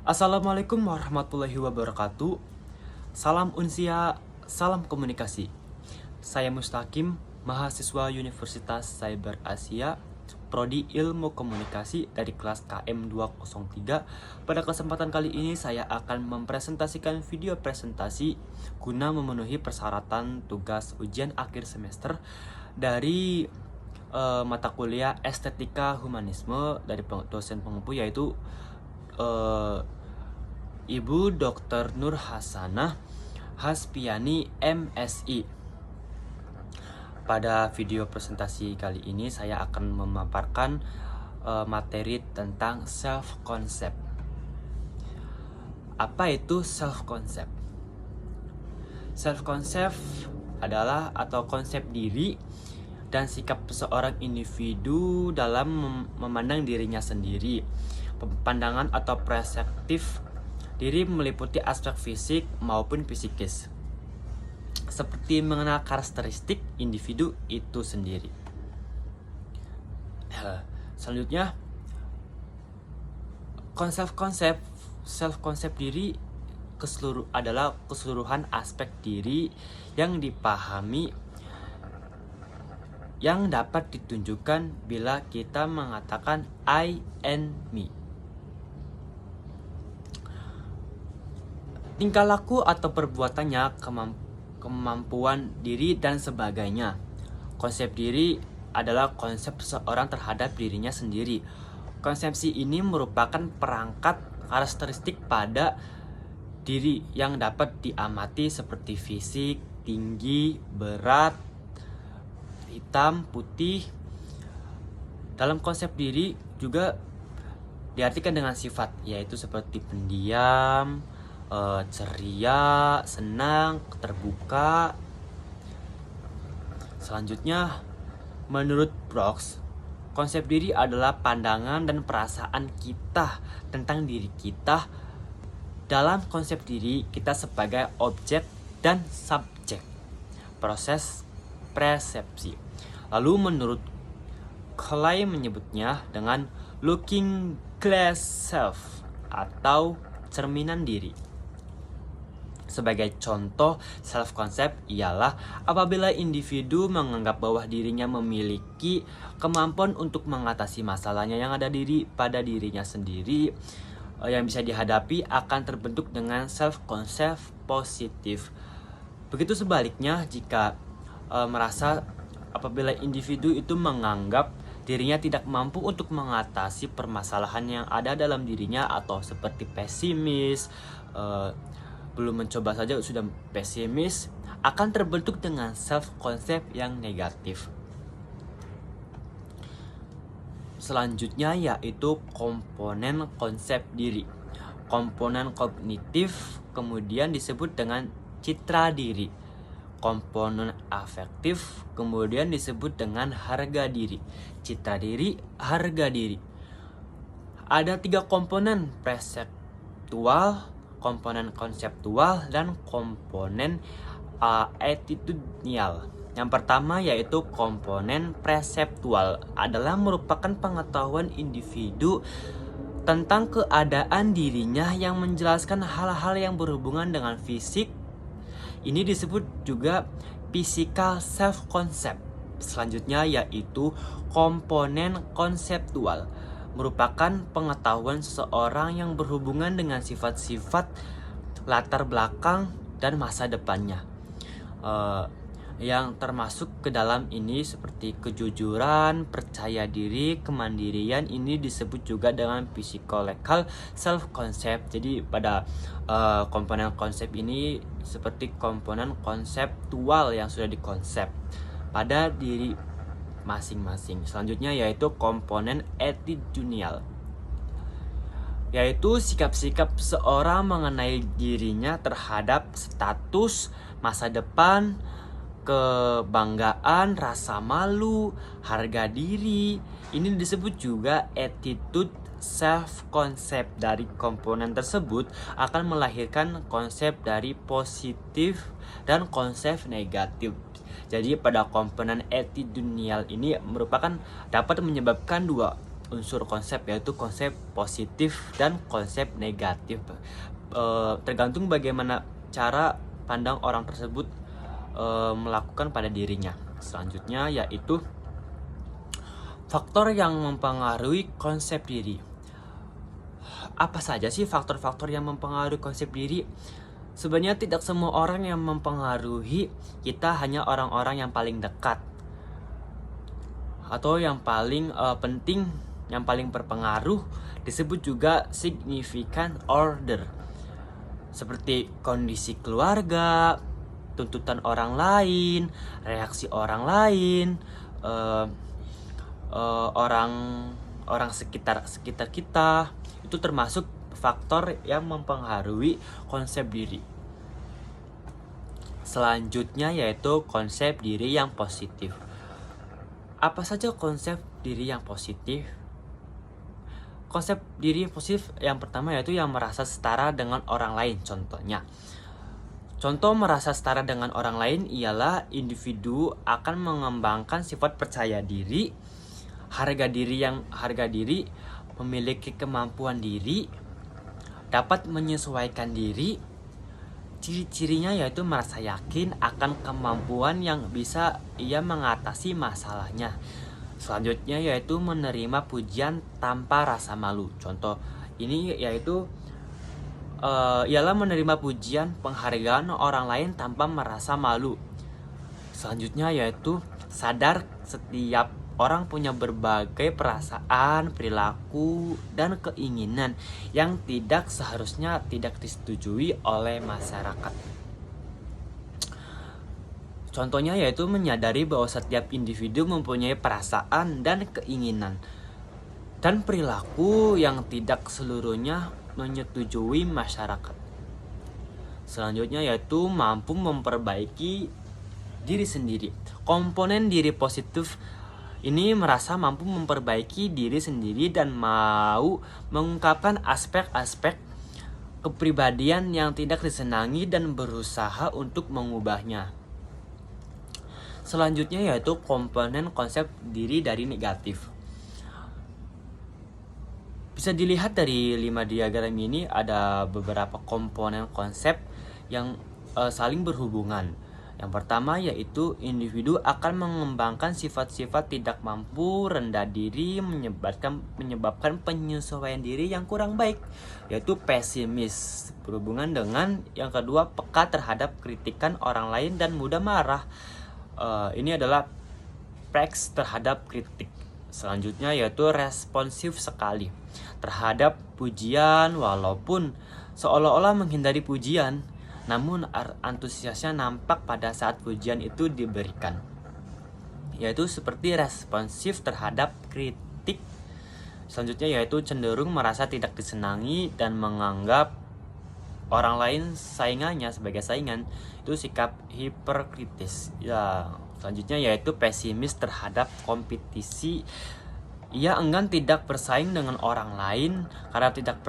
Assalamualaikum warahmatullahi wabarakatuh. Salam unsia, salam komunikasi. Saya Mustaqim, mahasiswa Universitas Cyber Asia, Prodi Ilmu Komunikasi dari kelas KM 203. Pada kesempatan kali ini saya akan mempresentasikan video presentasi guna memenuhi persyaratan tugas ujian akhir semester dari mata kuliah Estetika Humanisme dari dosen pengempu yaitu Ibu Dr. Nur Hasanah Haspiani MSI. Pada video presentasi kali ini saya akan memaparkan materi tentang self concept. Apa itu self concept? Self concept adalah atau konsep diri dan sikap seorang individu dalam memandang dirinya sendiri. Pandangan atau perspektif diri meliputi aspek fisik maupun psikis, seperti mengenal karakteristik individu itu sendiri. Selanjutnya, self konsep diri adalah keseluruhan aspek diri yang dipahami yang dapat ditunjukkan bila kita mengatakan I and me. Tingkah laku atau perbuatannya, kemampuan diri dan sebagainya. Konsep diri adalah konsep seseorang terhadap dirinya sendiri. Konsepsi ini merupakan perangkat karakteristik pada diri yang dapat diamati seperti fisik, tinggi, berat, hitam, putih. Dalam konsep diri juga diartikan dengan sifat, yaitu seperti pendiam, ceria, senang, terbuka. Selanjutnya, menurut Brooks, konsep diri adalah pandangan dan perasaan kita tentang diri kita. Dalam konsep diri, kita sebagai objek dan subjek proses persepsi. Lalu menurut Clay menyebutnya dengan looking glass self atau cerminan diri. Sebagai contoh, self-concept ialah apabila individu menganggap bahwa dirinya memiliki kemampuan untuk mengatasi masalahnya yang ada pada dirinya sendiri yang bisa dihadapi akan terbentuk dengan self-concept positif. Begitu sebaliknya, jika merasa apabila individu itu menganggap dirinya tidak mampu untuk mengatasi permasalahan yang ada dalam dirinya atau seperti pesimis, belum mencoba saja sudah pesimis, akan terbentuk dengan self concept yang negatif. Selanjutnya yaitu komponen konsep diri. Komponen kognitif kemudian disebut dengan citra diri. Komponen afektif kemudian disebut dengan harga diri. Citra diri, harga diri. Ada 3 komponen: perseptual, komponen konseptual, dan komponen attitudinal. Yang pertama yaitu komponen perseptual adalah merupakan pengetahuan individu tentang keadaan dirinya yang menjelaskan hal-hal yang berhubungan dengan fisik. Ini disebut juga physical self concept. Selanjutnya yaitu komponen konseptual, merupakan pengetahuan seseorang yang berhubungan dengan sifat-sifat, latar belakang, dan masa depannya. Yang termasuk ke dalam ini seperti kejujuran, percaya diri, kemandirian. Ini disebut juga dengan psychological self concept. Jadi pada komponen konsep ini seperti komponen konseptual yang sudah dikonsep pada diri masing-masing. Selanjutnya yaitu komponen attitudinal, yaitu sikap-sikap seorang mengenai dirinya terhadap status, masa depan, kebanggaan, rasa malu, harga diri. Ini disebut juga attitude self concept. Dari komponen tersebut akan melahirkan konsep dari positif dan konsep negatif. Jadi pada komponen attitudinal ini dapat menyebabkan unsur konsep, yaitu konsep positif dan konsep negatif. Tergantung bagaimana cara pandang orang tersebut melakukan pada dirinya. Selanjutnya yaitu faktor yang mempengaruhi konsep diri. Apa saja sih faktor-faktor yang mempengaruhi konsep diri? Sebenarnya tidak semua orang yang mempengaruhi kita, hanya orang-orang yang paling dekat atau yang paling penting, yang paling berpengaruh, disebut juga significant order, seperti kondisi keluarga, tuntutan orang lain, reaksi orang lain, orang sekitar kita. Itu termasuk faktor yang mempengaruhi konsep diri. Selanjutnya yaitu konsep diri yang positif. Apa saja konsep diri yang positif? Konsep diri yang positif yang pertama yaitu yang merasa setara dengan orang lain. Contoh merasa setara dengan orang lain ialah individu akan mengembangkan sifat percaya diri, harga diri, memiliki kemampuan diri, dapat menyesuaikan diri. Ciri-cirinya yaitu merasa yakin akan kemampuan yang bisa ia mengatasi masalahnya. Selanjutnya yaitu menerima pujian tanpa rasa malu. Contoh ini yaitu ialah menerima pujian, penghargaan orang lain tanpa merasa malu. Selanjutnya yaitu sadar setiap orang punya berbagai perasaan, perilaku, dan keinginan yang seharusnya tidak disetujui oleh masyarakat. Contohnya yaitu menyadari bahwa setiap individu mempunyai perasaan dan keinginan dan perilaku yang tidak seluruhnya menyetujui masyarakat. Selanjutnya yaitu mampu memperbaiki diri sendiri. Komponen diri positif ini merasa mampu memperbaiki diri sendiri dan mau mengungkapkan aspek-aspek kepribadian yang tidak disenangi dan berusaha untuk mengubahnya. Selanjutnya yaitu komponen konsep diri dari negatif. Bisa dilihat dari 5 diagram ini ada beberapa komponen konsep yang saling berhubungan. Yang pertama yaitu individu akan mengembangkan sifat-sifat tidak mampu, rendah diri, menyebabkan penyesuaian diri yang kurang baik, yaitu pesimis. Berhubungan dengan yang kedua, peka terhadap kritikan orang lain dan mudah marah. Ini adalah preks terhadap kritik. Selanjutnya yaitu responsif sekali terhadap pujian, walaupun seolah-olah menghindari pujian, namun antusiasnya nampak pada saat pujian itu diberikan, yaitu seperti responsif terhadap kritik. Selanjutnya yaitu cenderung merasa tidak disenangi dan menganggap orang lain saingannya sebagai saingan, itu sikap hiperkritis. Ya, selanjutnya yaitu pesimis terhadap kompetisi. Ia enggan tidak bersaing dengan orang lain karena tidak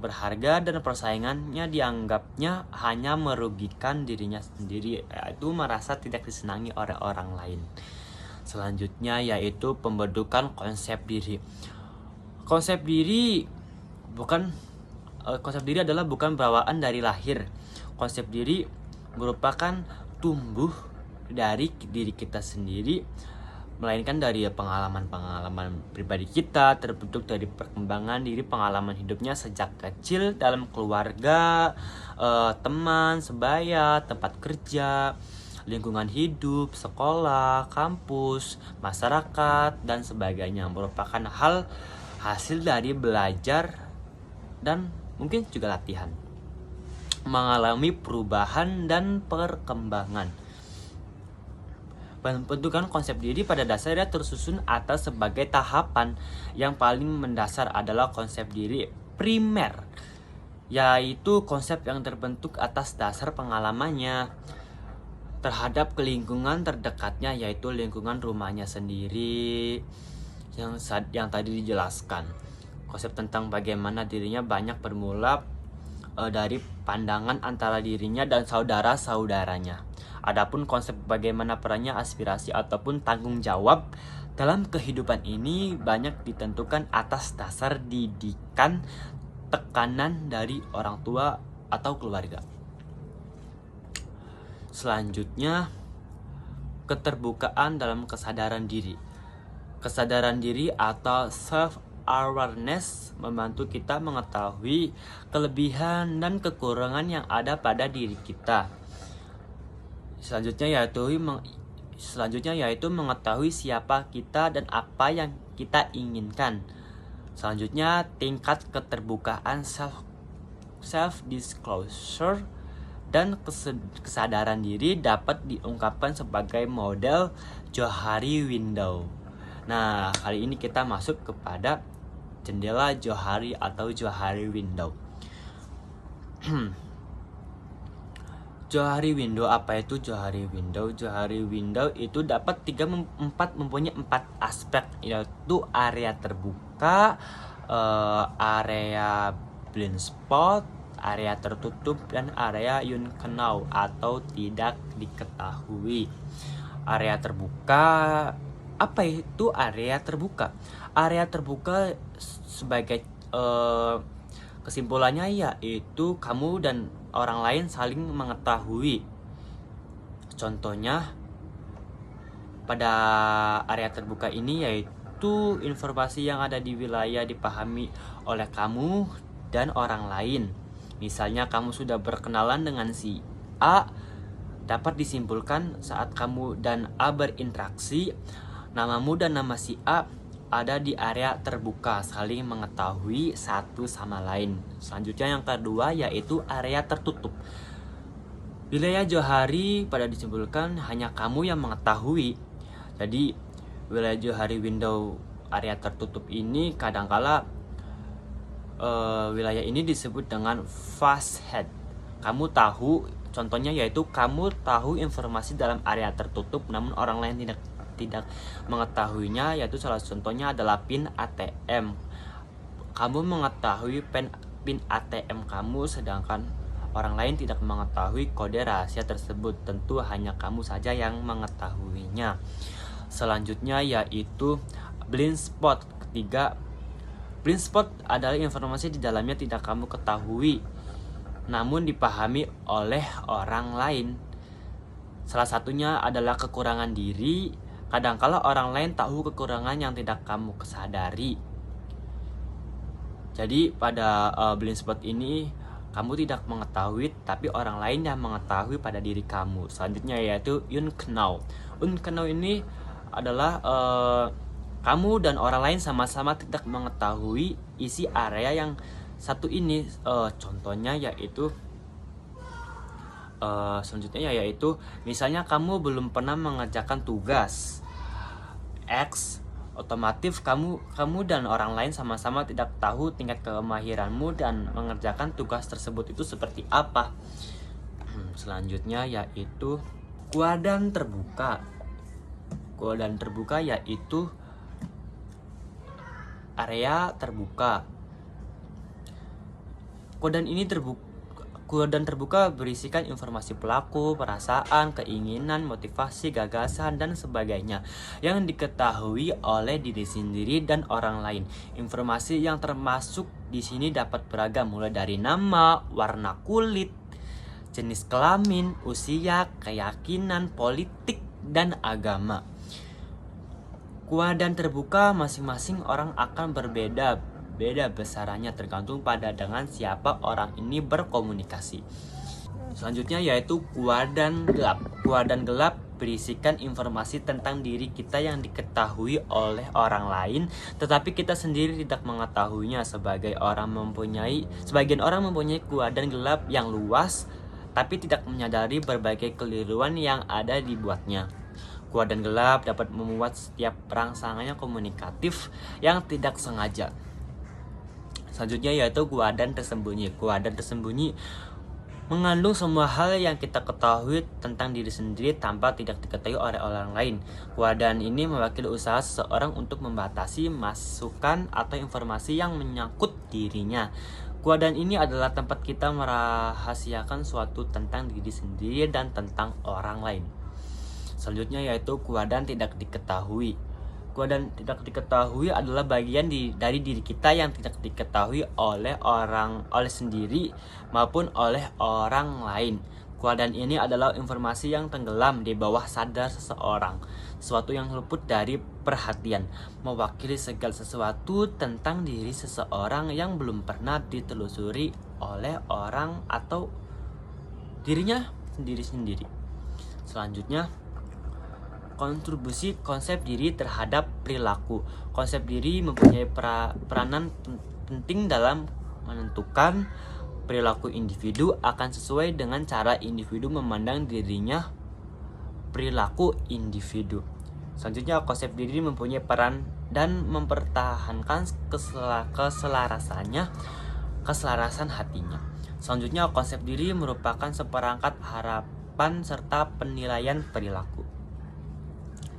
berharga dan persaingannya dianggapnya hanya merugikan dirinya sendiri, yaitu merasa tidak disenangi oleh orang lain. Selanjutnya yaitu pembentukan konsep diri. Konsep diri adalah bukan bawaan dari lahir. Konsep diri merupakan tumbuh dari diri kita sendiri, melainkan dari pengalaman-pengalaman pribadi kita, terbentuk dari perkembangan diri, pengalaman hidupnya sejak kecil dalam keluarga, teman, sebaya, tempat kerja, lingkungan hidup, sekolah, kampus, masyarakat, dan sebagainya. Merupakan hasil dari belajar dan mungkin juga latihan, mengalami perubahan dan perkembangan. Pembentukan konsep diri pada dasarnya tersusun atas sebagai tahapan. Yang paling mendasar adalah konsep diri primer, yaitu konsep yang terbentuk atas dasar pengalamannya terhadap lingkungan terdekatnya, yaitu lingkungan rumahnya sendiri yang tadi dijelaskan. Konsep tentang bagaimana dirinya banyak bermula dari pandangan antara dirinya dan saudara-saudaranya. Adapun konsep bagaimana perannya, aspirasi ataupun tanggung jawab Dalam kehidupan ini banyak ditentukan atas dasar didikan, tekanan dari orang tua atau keluarga. Selanjutnya, keterbukaan dalam kesadaran diri. Kesadaran diri atau self-awareness membantu kita mengetahui kelebihan dan kekurangan yang ada pada diri kita. Selanjutnya yaitu mengetahui siapa kita dan apa yang kita inginkan. Selanjutnya, tingkat keterbukaan self-disclosure dan kesadaran diri dapat diungkapkan sebagai model Johari window. Nah, kali ini kita masuk kepada jendela Johari atau Johari window. Johari window, apa itu Johari window? Johari window itu dapat mempunyai 4 aspek, yaitu area terbuka, area blind spot, area tertutup, dan area unknown atau tidak diketahui. Area terbuka, apa itu area terbuka? Area terbuka sebagai kesimpulannya yaitu kamu dan orang lain saling mengetahui. Contohnya pada area terbuka ini yaitu informasi yang ada di wilayah dipahami oleh kamu dan orang lain. Misalnya kamu sudah berkenalan dengan si A, dapat disimpulkan saat kamu dan A berinteraksi, namamu dan nama si A ada di area terbuka, saling mengetahui satu sama lain. Selanjutnya yang kedua yaitu area tertutup. Wilayah Johari pada disimpulkan hanya kamu yang mengetahui. Jadi wilayah Johari window area tertutup ini kadangkala wilayah ini disebut dengan fast head. Kamu tahu, contohnya yaitu kamu tahu informasi dalam area tertutup namun orang lain tidak mengetahuinya, yaitu salah contohnya adalah PIN ATM. Kamu mengetahui PIN ATM kamu sedangkan orang lain tidak mengetahui kode rahasia tersebut. Tentu hanya kamu saja yang mengetahuinya. Selanjutnya yaitu blind spot. Ketiga, blind spot adalah informasi di dalamnya tidak kamu ketahui namun dipahami oleh orang lain. Salah satunya adalah kekurangan diri. Kadangkala orang lain tahu kekurangan yang tidak kamu kesadari. Jadi pada blind spot ini kamu tidak mengetahui tapi orang lain yang mengetahui pada diri kamu. Selanjutnya yaitu unknown. Unknown ini adalah kamu dan orang lain sama-sama tidak mengetahui isi area yang satu ini. Contohnya yaitu selanjutnya yaitu misalnya kamu belum pernah mengerjakan tugas X, otomatis kamu dan orang lain sama-sama tidak tahu tingkat kemahiranmu dan mengerjakan tugas tersebut itu seperti apa. Selanjutnya yaitu kuadran terbuka. Kuadran terbuka yaitu area terbuka. Kuadran terbuka berisikan informasi pelaku, perasaan, keinginan, motivasi, gagasan, dan sebagainya yang diketahui oleh diri sendiri dan orang lain. Informasi yang termasuk di sini dapat beragam, mulai dari nama, warna kulit, jenis kelamin, usia, keyakinan, politik, dan agama. Kuadran terbuka masing-masing orang akan berbeda besarannya tergantung pada dengan siapa orang ini berkomunikasi. Selanjutnya yaitu kuadran gelap. Kuadran gelap berisikan informasi tentang diri kita yang diketahui oleh orang lain tetapi kita sendiri tidak mengetahuinya. Sebagian orang mempunyai kuadran gelap yang luas tapi tidak menyadari berbagai keliruan yang ada dibuatnya. Kuadran gelap dapat membuat setiap rangsangannya komunikatif yang tidak sengaja. Selanjutnya yaitu kuadran tersembunyi. Kuadran tersembunyi mengandung semua hal yang kita ketahui tentang diri sendiri tanpa tidak diketahui oleh orang lain. Kuadran ini mewakili usaha seseorang untuk membatasi masukan atau informasi yang menyangkut dirinya. Kuadran ini adalah tempat kita merahasiakan suatu tentang diri sendiri dan tentang orang lain. Selanjutnya yaitu kuadran tidak diketahui. dan tidak diketahui adalah bagian dari diri kita yang tidak diketahui oleh sendiri maupun oleh orang lain. Keadaan ini adalah informasi yang tenggelam di bawah sadar seseorang, sesuatu yang luput dari perhatian, mewakili segala sesuatu tentang diri seseorang yang belum pernah ditelusuri oleh orang atau dirinya sendiri-sendiri. Selanjutnya, kontribusi konsep diri terhadap perilaku. Konsep diri mempunyai peranan penting dalam menentukan perilaku individu akan sesuai dengan cara individu memandang dirinya. Perilaku individu. Selanjutnya, konsep diri mempunyai peran dan mempertahankan keselarasan hatinya. Selanjutnya, konsep diri merupakan seperangkat harapan serta penilaian perilaku.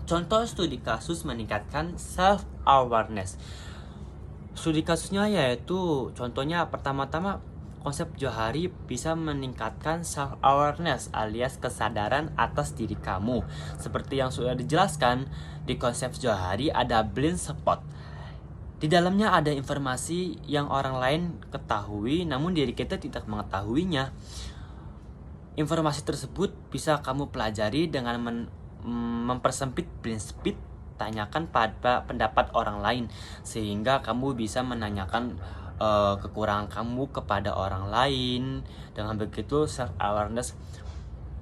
Contoh studi kasus meningkatkan self-awareness. Studi kasusnya yaitu contohnya pertama-tama konsep Johari bisa meningkatkan self-awareness alias kesadaran atas diri kamu. Seperti yang sudah dijelaskan, di konsep Johari ada blind spot. Di dalamnya ada informasi yang orang lain ketahui namun diri kita tidak mengetahuinya. Informasi tersebut bisa kamu pelajari dengan mempersempit blind spot, tanyakan pada pendapat orang lain sehingga kamu bisa menanyakan kekurangan kamu kepada orang lain. Dengan begitu self awareness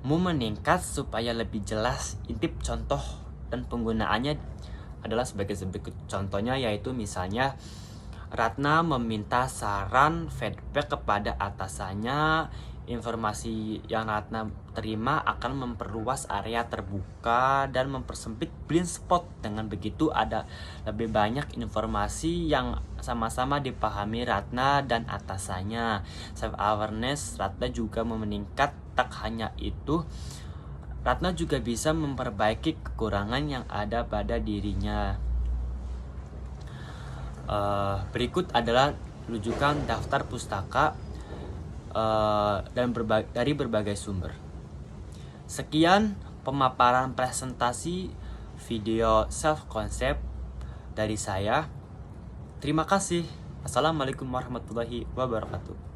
mu meningkat supaya lebih jelas. Intip contoh dan penggunaannya adalah sebagai berikut. Contohnya yaitu misalnya Ratna meminta saran feedback kepada atasannya. Informasi yang Ratna terima akan memperluas area terbuka dan mempersempit blind spot. Dengan begitu ada lebih banyak informasi yang sama-sama dipahami Ratna dan atasannya. Self awareness Ratna juga meningkat. Tak hanya itu, Ratna juga bisa memperbaiki kekurangan yang ada pada dirinya. Berikut adalah rujukan daftar pustaka dari berbagai sumber. Sekian pemaparan presentasi video self concept dari saya. Terima kasih. Assalamualaikum warahmatullahi wabarakatuh.